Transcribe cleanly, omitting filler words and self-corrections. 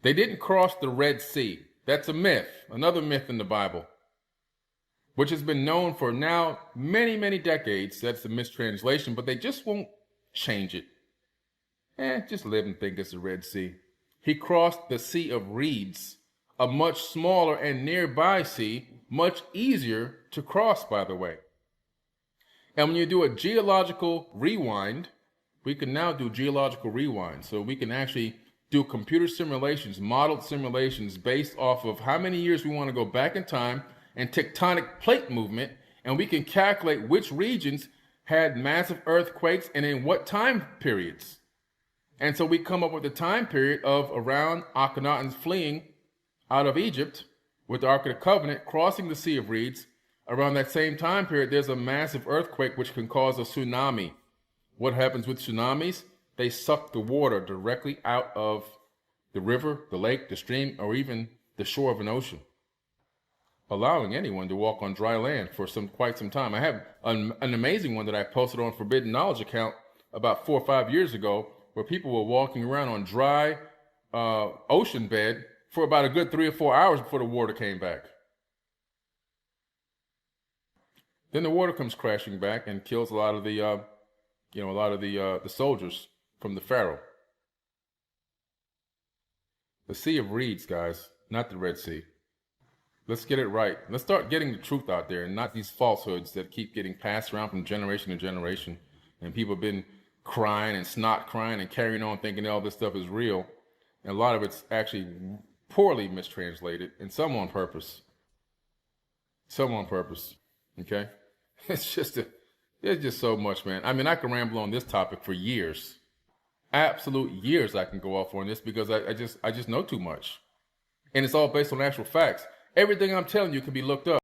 They didn't cross the Red Sea. That's a myth, another myth in the Bible, which has been known for now many, many decades. That's a mistranslation, but they just won't change it. Just live and think it's the Red Sea. He crossed the Sea of Reeds, a much smaller and nearby sea, much easier to cross, by the way. And when you do a geological rewind, we can now do geological rewind. So we can actually do computer simulations, modeled simulations based off of how many years we want to go back in time and tectonic plate movement. And we can calculate which regions had massive earthquakes and in what time periods. And so we come up with the time period of around Akhenaten fleeing out of Egypt with the Ark of the Covenant, crossing the Sea of Reeds. Around that same time period, there's a massive earthquake which can cause a tsunami. What happens with tsunamis? They suck the water directly out of the river, the lake, the stream, or even the shore of an ocean, allowing anyone to walk on dry land for quite some time. I have an amazing one that I posted on Forbidden Knowledge account about 4 or 5 years ago, where people were walking around on dry ocean bed for about a good 3 or 4 hours before the water came back. Then the water comes crashing back and kills a lot of the soldiers from the Pharaoh. The Sea of Reeds, guys, not the Red Sea. Let's get it right. Let's start getting the truth out there and not these falsehoods that keep getting passed around from generation to generation. And people have been crying and snot crying and carrying on thinking all this stuff is real. And a lot of it's actually poorly mistranslated, and some on purpose. Some on purpose. Okay? It's just so much, man. I mean, I can ramble on this topic for years. Absolute years I can go off on this because I just know too much. And it's all based on actual facts. Everything I'm telling you can be looked up.